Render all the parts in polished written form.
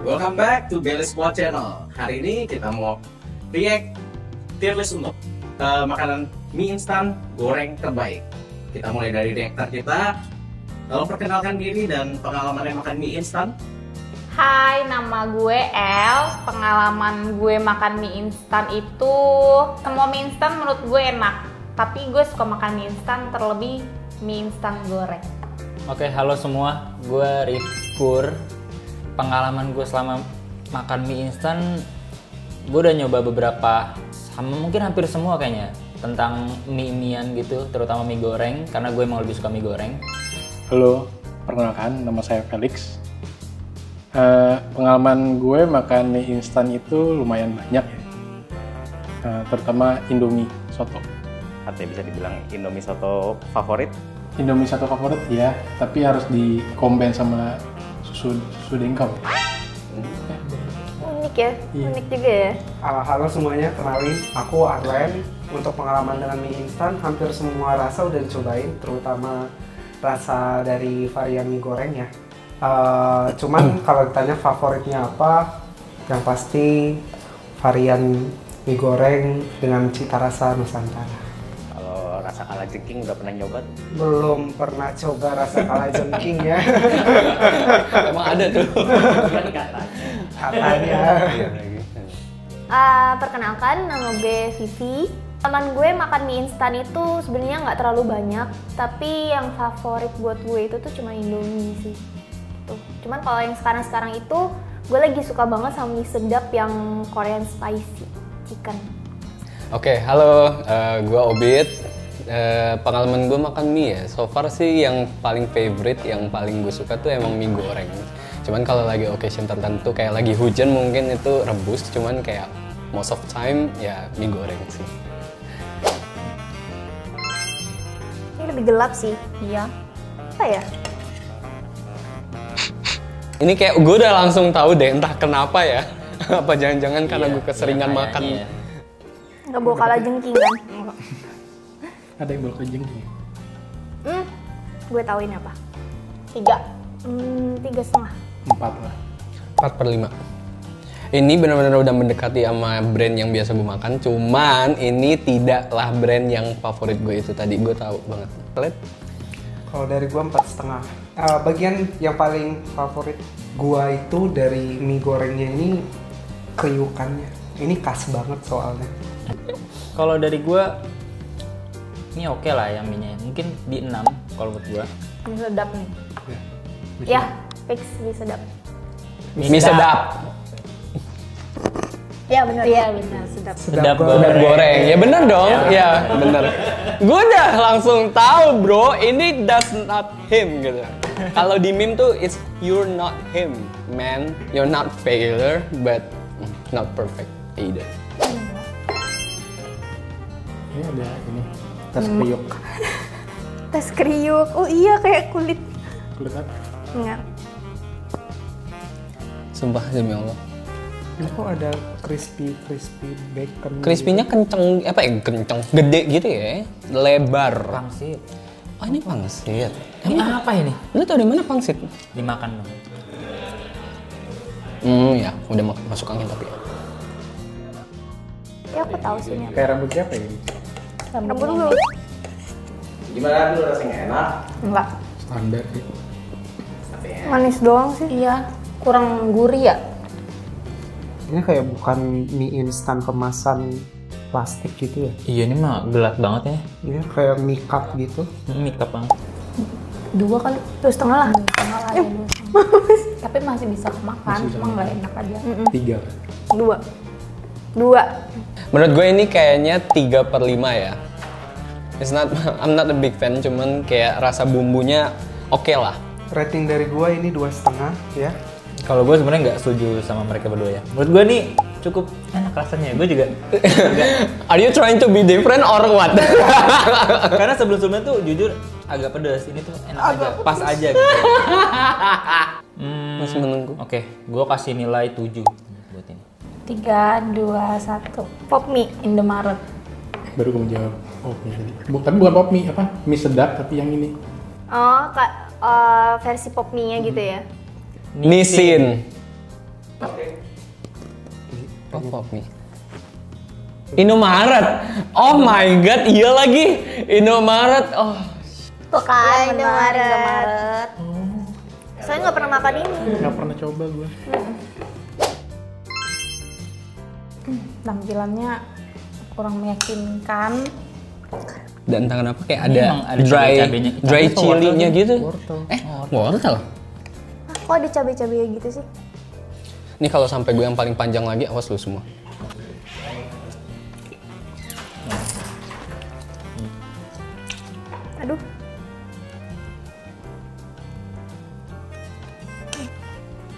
Welcome back to Belly Spot Channel. Hari ini kita mau react tier list untuk makanan mie instan goreng terbaik. Kita mulai dari reaktor kita. Tolong perkenalkan diri dan pengalamannya makan mie instan. Hai, nama gue El. Pengalaman gue makan mie instan itu, semua mie instan menurut gue enak. Tapi gue suka makan mie instan, terlebih mie instan goreng. Oke, halo semua. Gue Rifkur. Pengalaman gue selama makan mie instan, gue udah nyoba beberapa, sama mungkin hampir semua kayaknya, tentang mie-mian gitu, terutama mie goreng, karena gue emang lebih suka mie goreng. Halo, perkenalkan, nama saya Felix. Pengalaman gue makan mie instan itu lumayan banyak ya, terutama Indomie soto. Artinya bisa dibilang Indomie soto favorit? Indomie soto favorit ya, tapi harus di-combine sama susu dengkau. Unik ya, unik juga ya. Halo semuanya, kenalin aku Arlen. Untuk pengalaman dengan mie instan, hampir semua rasa udah dicobain, terutama rasa dari varian mie goreng ya. Cuman kalau ditanya favoritnya apa, yang pasti varian mie goreng dengan cita rasa Nusantara. Kalau rasa kalajengking udah pernah nyoba? Belum pernah coba rasa kalajengking ya. Emang ada tuh? Katanya. Perkenalkan, nama gue Vivi. Teman gue makan mie instan itu sebenarnya nggak terlalu banyak, tapi yang favorit buat gue itu tuh cuma Indomie sih. Tuh. Cuman kalau yang sekarang itu, gue lagi suka banget sama mie sedap yang Korean spicy chicken. Oke, halo, gue Obit. Pengalaman gue makan mie ya, so far sih yang paling favorite, yang paling gue suka tuh emang mie goreng. Cuman kalau lagi occasion tertentu, kayak lagi hujan mungkin itu rebus, cuman kayak most of time ya mie goreng sih. Ini lebih gelap sih. Iya. Apa ya? Ini kayak gue udah langsung tahu deh, entah kenapa ya. Apa jangan-jangan karena gue keseringan makan. Ya. Nggak bawa kalajengking kan? Ada yang bawa kejengking. Gue tahu ini apa? 3,5. 4 lah. 4/5. Ini benar-benar udah mendekati sama brand yang biasa gue makan. Cuman ini tidaklah brand yang favorit gue itu tadi. Gue tahu banget. Lihat. Kalau dari gua 4,5. Bagian yang paling favorit gua itu dari mie gorengnya ini kriukannya. Ini khas banget soalnya. Kalau dari gue, ini oke lah ya mie-nya. Mungkin di 6 kalau buat gue. Mie sedap nih. Ya, fix mie sedap. Mie sedap. Ya benar. Iya benar, sedap. Sedap Goreng. Ya bener dong. Ya bener. Gue udah langsung tahu bro, ini does not him gitu. Kalau di meme tuh it's you're not him, man. You're not failure, but not perfect either. Ini ada ini, tas kriuk. Tes kriuk. Oh iya, kayak kulit. Kulit apa? Enggak. Sumpah demi Allah. Ini kok ada crispy bacon. Crispy-nya kenceng, apa ya kenceng, gede gitu ya, lebar. Pangsit. Oh ini pangsit. Ini apa ini? Lu tau di mana pangsit? Dimakan dong. Ya, udah masuk angin tapi. Ya aku tahu sih ini apa. Kayak rambut siapa ya ini? Rambut dulu. Gimana dulu rasanya, enak? Enggak. Standar sih. Manis doang sih. Iya. Kurang gurih ya. Ini kayak bukan mie instan kemasan plastik gitu ya. Iya, ini mah gelap banget ya. Ini kayak mie cup gitu. Ini mie cup banget. 2 kali. 2,5 lah. 2,5 lah ya. Tapi masih bisa kemakan, cuma nggak enak aja. 3. 2. Menurut gue ini kayaknya 3/5 ya. I'm not a big fan, cuman kayak rasa bumbunya oke lah. Rating dari gua ini 2,5 ya. Kalau gue sebenarnya nggak setuju sama mereka berdua ya. Menurut gue nih cukup enak rasanya. Gue juga. Are you trying to be different or what? Karena sebelum-sebelumnya tuh jujur agak pedas. Ini tuh enak aja, pas aja gitu. Masih menunggu. Oke, gue kasih nilai 7 buat ini. 3, 2, 1. Pop mie Indomaret. Baru kamu jawab pop mie tadi. Tapi bukan pop mie, apa? Mie sedap tapi yang ini. Oh, versi pop mie-nya gitu ya. Nissin. Pop mie. Indomaret. Oh my god, iya lagi. Indomaret. Oh. Tuh kan, Indomaret. Saya nggak pernah makan ini. Nggak pernah coba gue. Tampilannya kurang meyakinkan. Dan entah kenapa kayak Ini ada emang ada dry cabai-cabainya. dry Cabai chili-nya wortel gitu. Wortel. Wortel. Kok ada cabai-cabai gitu sih? Ini kalau sampai gue yang paling panjang lagi, awas lu semua. Aduh.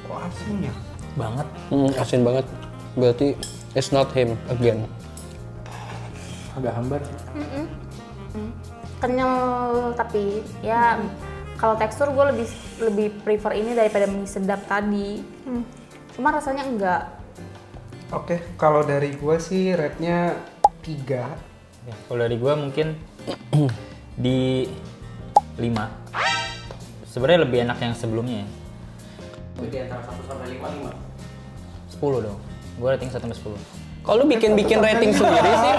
Kok asin ya? Banget. Asin banget. Berarti it's not him again. Agak hambar sih. Kenyal tapi ya kalau tekstur gue lebih prefer ini daripada mie sedap tadi. Cuma rasanya enggak. Oke, kalau dari gue sih rate-nya 3. Ya, kalau dari gua mungkin di 5. Sebenarnya lebih enak yang sebelumnya ya. Berarti antara 1 sampai 5, 10 dong. Gua rating 1 sampai 10. Kalau lu bikin rating sendiri sih,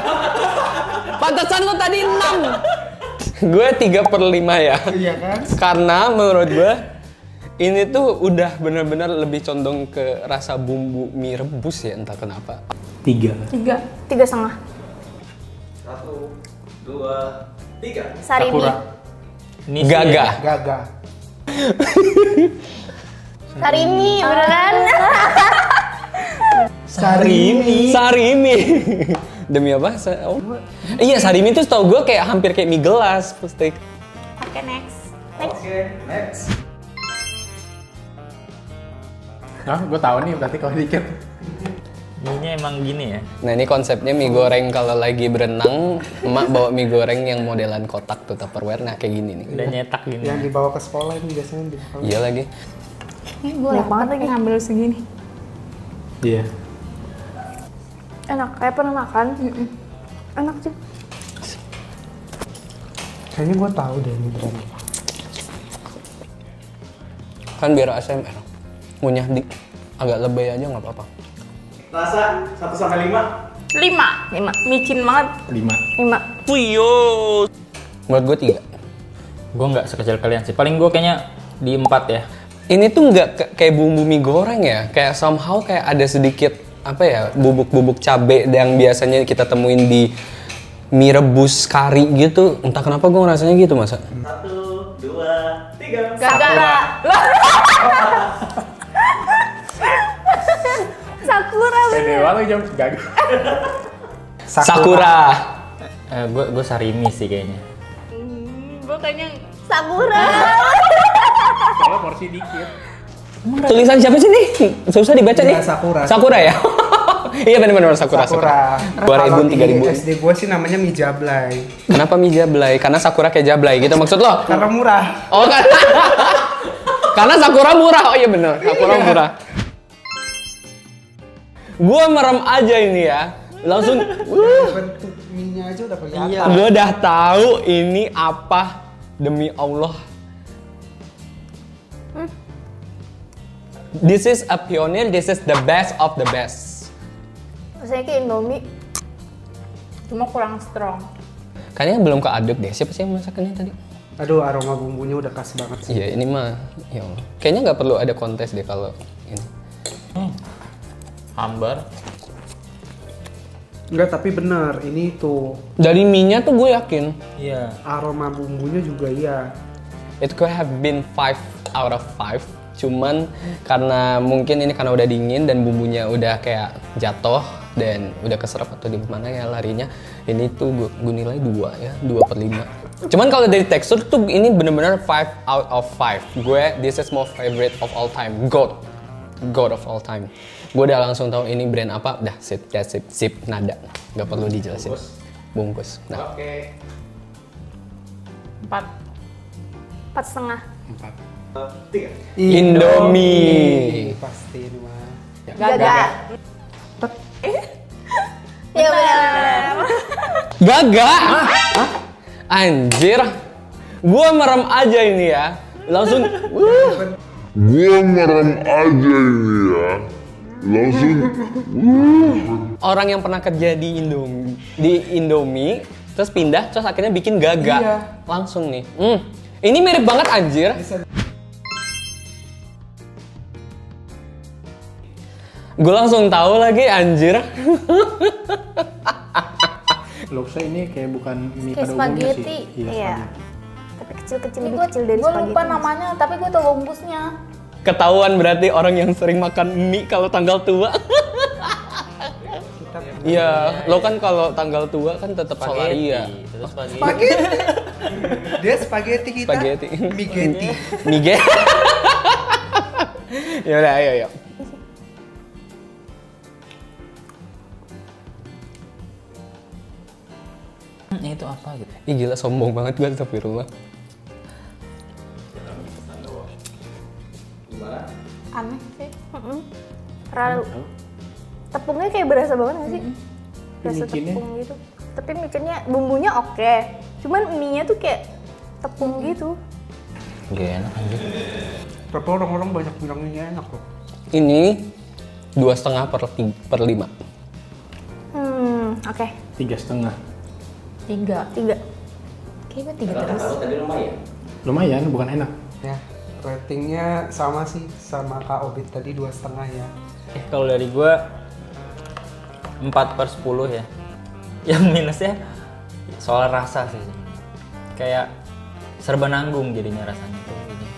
pantesan lu tadi 6. Gue 3/5 ya. Iya kan? Karena menurut gue ini tuh udah bener-bener lebih condong ke rasa bumbu mie rebus ya, entah kenapa. 3. 3,5. 1, 2, 3. Sarimi. Sakura. Ini sih Gagah. Gagah. Sarimi, beneran? Sarimi. Demi apa? Iya, sarimi tuh tau gue kayak hampir kayak mie gelas, steak. Oke, next. Oke, next. Nah, gue tahu nih berarti kalau dikit. mie-nya emang gini ya. Nah ini konsepnya mie goreng kalau lagi berenang, emak bawa mie goreng yang modelan kotak tuh Tupperware, nah kayak gini nih. Udah nyetak gini. Yang dibawa ke sekolah ini biasanya di sekolah. Iya lagi. Gue banget lagi ngambil segini. Iya. Enak, kayak pernah makan. Enak sih. Kayaknya gue tahu deh ini brand apa. Kan biar ASMR. Ngunyah di agak lebay aja nggak apa-apa. Rasa 1 sampai 5. 5. Micin banget. 5. 5. Menurut gue 3. Gue nggak sekecil kalian sih. Paling gue kayaknya di 4 ya. Ini tuh nggak kayak bumbu mie goreng ya, kayak somehow kayak ada sedikit apa ya, bubuk-bubuk cabe yang biasanya kita temuin di mie rebus kari gitu. Entah kenapa gue ngerasanya gitu masa. 1, 2, 3. Sakura. Sakura Pede banget jam gagal. Sakura. Gue sarimi sih kayaknya. Gue kayaknya Sakura. Soalnya porsi dikit. Tulisan siapa sih nih? Susah dibaca nih. Iya, Sakura. Sakura ya? Iya benar-benar Sakura. Sakura. 2000, 3000. SD gue sih namanya mie jablay. Kenapa mie jablay? Karena Sakura kayak jablay gitu maksud lo? Karena murah. Oh kan? Karena Sakura murah. Oh iya bener, Sakura murah. Gua merem aja ini ya. Langsung Bentuk mie-nya aja udah kelihatan. gua udah tahu ini apa demi Allah. This is a pioneer, this is the best of the best. Rasanya kayak Indomie. cuma kurang strong. Kayaknya belum keaduk deh. Siapa sih yang masakannya tadi? Aduh, aroma bumbunya udah khas banget sih. Iya, ini mah ya Allah. Kayaknya nggak perlu ada kontes deh kalau ini. Hambar. Enggak, tapi bener, ini tuh Dari mie-nya tuh gue yakin Iya. aroma bumbunya juga iya. it could have been 5 out of 5. Cuman karena mungkin ini karena udah dingin dan bumbunya udah kayak jatuh dan udah keserap atau di mana ya larinya, ini tuh gue nilai 2 ya, 2/5. Cuman kalau dari tekstur tuh ini bener-bener 5 out of 5. Gue this is my favorite of all time, God of all time. Gue udah langsung tahu ini brand apa, dah sip, nada, nggak perlu dijelasin. Bungkus. Nah, Oke. 4. 4,5. 3. Indomie. Pasti ini mah. Gagak. Iya benar. Gagak? Anjir. Gue merem aja ini ya. langsung Gua ngerem aja ini ya. Langsung orang yang pernah kerja di Indomie terus pindah terus akhirnya bikin Gaga. Iya. Langsung nih. Ini mirip banget anjir. Gue langsung tahu lagi anjir. Loksa ini kayak bukan mie Kayak pada umumnya spaghetti. sih. Iya. Tapi kecil-kecil, Ini lebih gue kecil dari lupa spaghetti. namanya, tapi gue tau bungkusnya. Ketahuan berarti orang yang sering makan mie kalau tanggal tua. Iya, lo kan kalau tanggal tua kan tetap Solaria. Terus spaghetti. Spaghetti. Dia spaghetti kita. Spaghetti. Migeti. Mige. Yaudah, ayo. Itu apa gitu? Ih gila sombong banget gue, astagfirullah. Aneh sih. Terlalu tepungnya kayak berasa banget nggak sih? Berasa Micinnya? tepung gitu. Tapi micinnya bumbunya oke. Cuman mie-nya tuh kayak tepung gitu. Gak enak anjir. Tapi orang-orang banyak bilang ini enak loh. Ini 2,5/5. Oke. 3,5. 3. Kayaknya 3 terus. Kalau tadi lumayan. Lumayan, bukan enak. Ya, ratingnya sama sih sama Kak Obit tadi 2,5 ya. Kalau dari gua 4/10 ya. Yang minusnya soal rasa sih. Kayak serba nanggung jadinya rasanya tuh ini.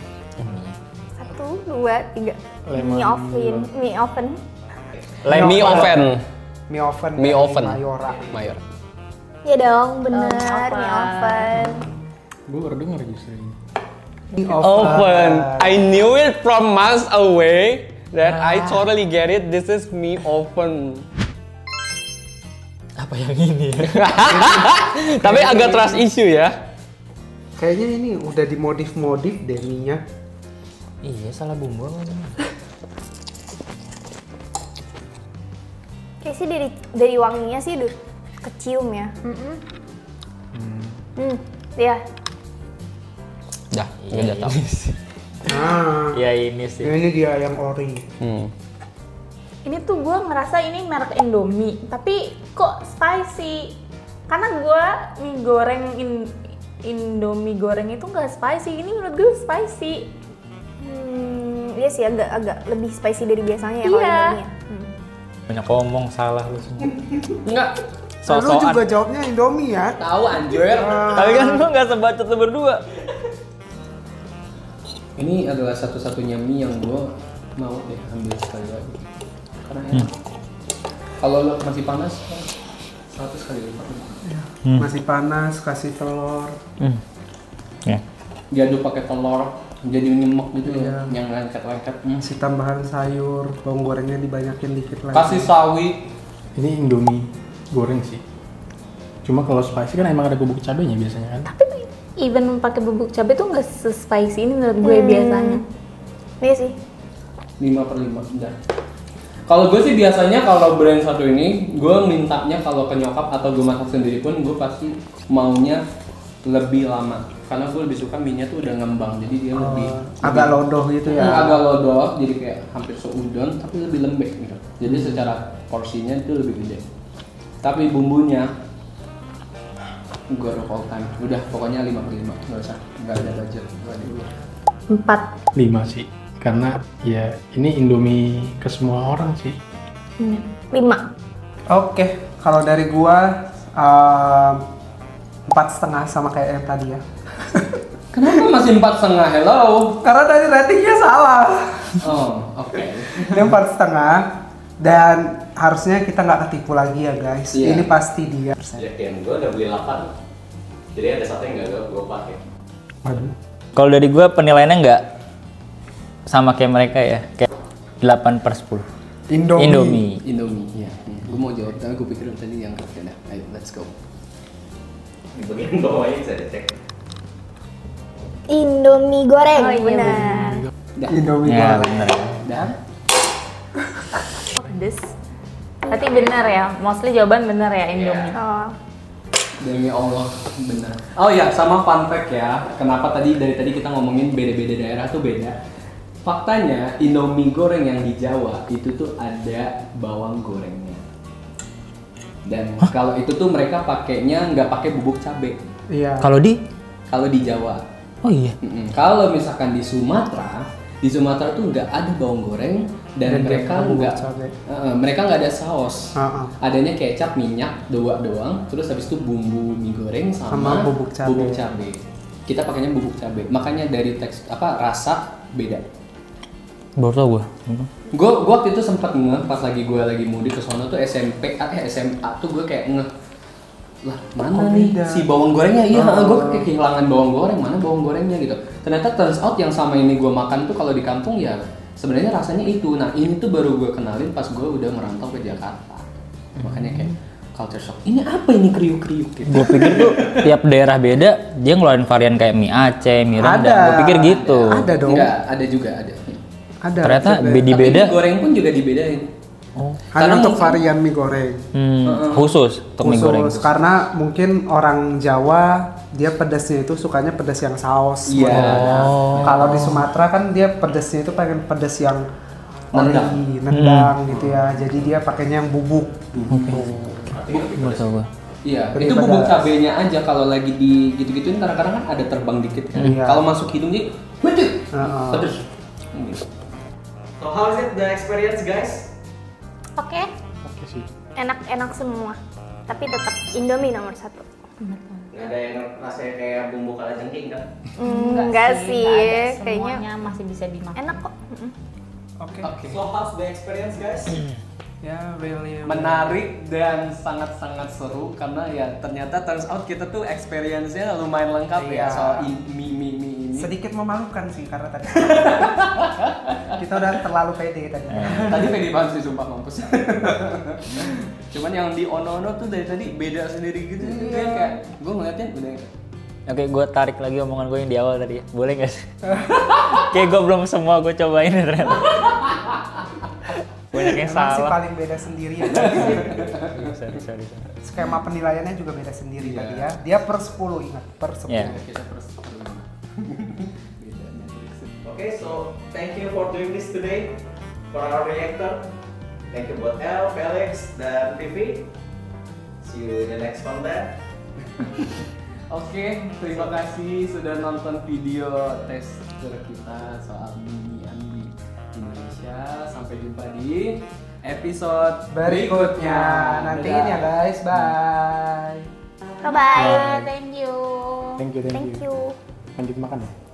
1, 2, 3. Lemon. Mie oven. Mie oven. Mie oven. Mie dari oven. Mayora. Mayor. Iya dong, bener. oven. Mie oven. Gue baru denger justru ini. Mie Oven. I knew it from miles away that I totally get it. This is mie oven. Apa yang ini ya? Tapi agak trust issue ya. Kayaknya ini udah dimodif-modif deh mie-nya. Iya, salah bumbu apa gimana? Kayak sih dari wanginya sih udah kecium ya. Iya. Dah, gue udah tahu. Nah, Ya ini sih. ini dia yang ori. Ini tuh gue ngerasa ini merek Indomie, tapi kok spicy. Karena gue mie goreng Indomie goreng itu nggak spicy. Ini menurut gue spicy. Iya sih agak lebih spicy dari biasanya ya kalau Iya. Indomie ya. Banyak ngomong, salah lu semua. Enggak. Lu juga jawabnya Indomie ya? Tahu anjir. Tapi kan gua nggak sebacot lu berdua. Ini adalah satu-satunya mie yang gue mau deh ambil sekali lagi. Karena enak. Kalau lo masih panas, 100 kali lipat. Masih panas, kasih telur. Ya. Diaduk pakai telur, jadi nyemek gitu Iya. ya, yang lengket-lengket. Kasih tambahan sayur, bawang gorengnya dibanyakin dikit lagi. Kasih sawi. Ini Indomie goreng sih. Cuma kalau spicy kan emang ada bubuk cabenya biasanya kan. Even pakai bubuk cabai tuh nggak se-spicy ini menurut gue biasanya. Iya sih. 5/5 udah. Kalau gue sih biasanya kalau brand satu ini, gue mintanya kalau ke nyokap atau gue masak sendiri pun gue pasti maunya lebih lama. Karena gue lebih suka mie-nya tuh udah ngembang, jadi dia Agak lodoh gitu ya. agak lodoh, jadi kayak hampir seudon tapi lebih lembek gitu. Jadi secara porsinya itu lebih gede. Tapi bumbunya gue all time. Udah pokoknya 5/5, nggak usah, nggak ada budget. 4. 5 sih. Karena ya ini Indomie ke semua orang sih. 5. Oke, kalau dari gua 4,5 sama kayak yang tadi ya. Kenapa masih 4,5? Hello. Karena tadi ratingnya salah. Oh, oke. Ini 4,5 dan harusnya kita nggak ketipu lagi ya guys. Iya. Ini pasti dia. Yakin, gue udah beli 8. Jadi ada satu yang nggak gue pakai. Waduh. Kalau dari gua penilaiannya nggak sama kayak mereka ya, kayak 8/10. Indomie. Indomie, iya. Gue mau jawab, tapi gue pikir tadi yang ketiga. Ayo, let's go. Di bagian bawahnya bisa dicek. Indomie goreng, Oh, iya, benar. Dah. Indomie Ya goreng. bener. Dan Pedes. Berarti benar ya, mostly jawaban benar ya Indomie. Oh. Demi Allah, benar. Oh ya, sama fun fact ya. Kenapa dari tadi kita ngomongin beda-beda daerah tuh beda. Faktanya Indomie goreng yang di Jawa itu tuh ada bawang gorengnya. Dan kalau itu tuh mereka pakainya nggak pakai bubuk cabai. Iya. Kalau di Jawa. oh iya. Kalau misalkan di Sumatera tuh nggak ada bawang goreng dan mereka nggak ada saus. Adanya kecap, minyak, doang. Terus habis itu bumbu mie goreng sama bubuk cabai. Kita pakainya bubuk cabai. Makanya dari rasa beda. Baru tau gue. Gue waktu itu sempat ngeh pas gue lagi mudik ke sono tuh SMA tuh gue kayak ngeh. Lah mana nih si bawang gorengnya? Iya, gue kayak kehilangan bawang goreng. Mana bawang gorengnya gitu. Ternyata turns out yang sama ini gue makan tuh kalau di kampung ya sebenarnya rasanya itu. Nah ini tuh baru gue kenalin pas gue udah merantau ke Jakarta. Makanya kayak culture shock. Ini apa ini kriuk-kriuk gitu. Gue pikir tuh tiap daerah beda, dia ngeluarin varian kayak mie Aceh, mie rendang. Gue pikir gitu. Ada dong. Enggak, ada juga ada. Ternyata Tapi beda. mie goreng pun juga dibedain. Hanya untuk varian mie goreng. Khusus untuk mie goreng. Karena mungkin orang Jawa dia pedasnya itu sukanya pedas yang saus. Iya. Kalau di Sumatera kan dia pedasnya itu pengen pedas yang nendang gitu ya. Jadi dia pakainya yang bubuk. Gak tau gue. Iya, itu bubuk cabenya aja kalau lagi di gitu-gituin kadang-kadang kan ada terbang dikit kan. Kalau masuk hidung sih, pedes. So how is it the experience guys? Oke, sih. enak-enak semua. Tapi tetap Indomie nomor 1. Nggak ada yang rasanya kayak bumbu kalajengking kan? Enggak sih, nggak ada. kayaknya Semuanya masih bisa dimakan. enak kok. Oke. So how's the experience guys? Ya, really Menarik dan sangat-sangat seru karena ya ternyata turns out kita tuh experience-nya lumayan lengkap ya soal mie ini. sedikit memalukan sih karena tadi kita udah terlalu pede tadi. Tadi pede banget sih sumpah mampus. Cuman yang di ono-ono tuh dari tadi beda sendiri gitu. Kayak gue ngeliatnya udah. Oke, gue tarik lagi omongan gue yang di awal tadi. Boleh nggak sih? Kayak gue belum semua gue cobain ternyata. Banyak yang Emang sih salah. paling beda sendiri ya. Sorry. Skema penilaiannya juga beda sendiri tadi ya. Dia per 10 ingat, per 10. Yeah. Kita terus. Okay, so thank you for doing this today for our reactor. Thank you buat El, Felix, dan Vivi. See you in the next content. Oke, terima kasih sudah nonton video tester kita soal mie di Indonesia. Sampai jumpa di episode Berikutnya. Nantiin ya guys, bye. Bye-bye. Thank you. Thank you. Thank you. Lanjut makan ya.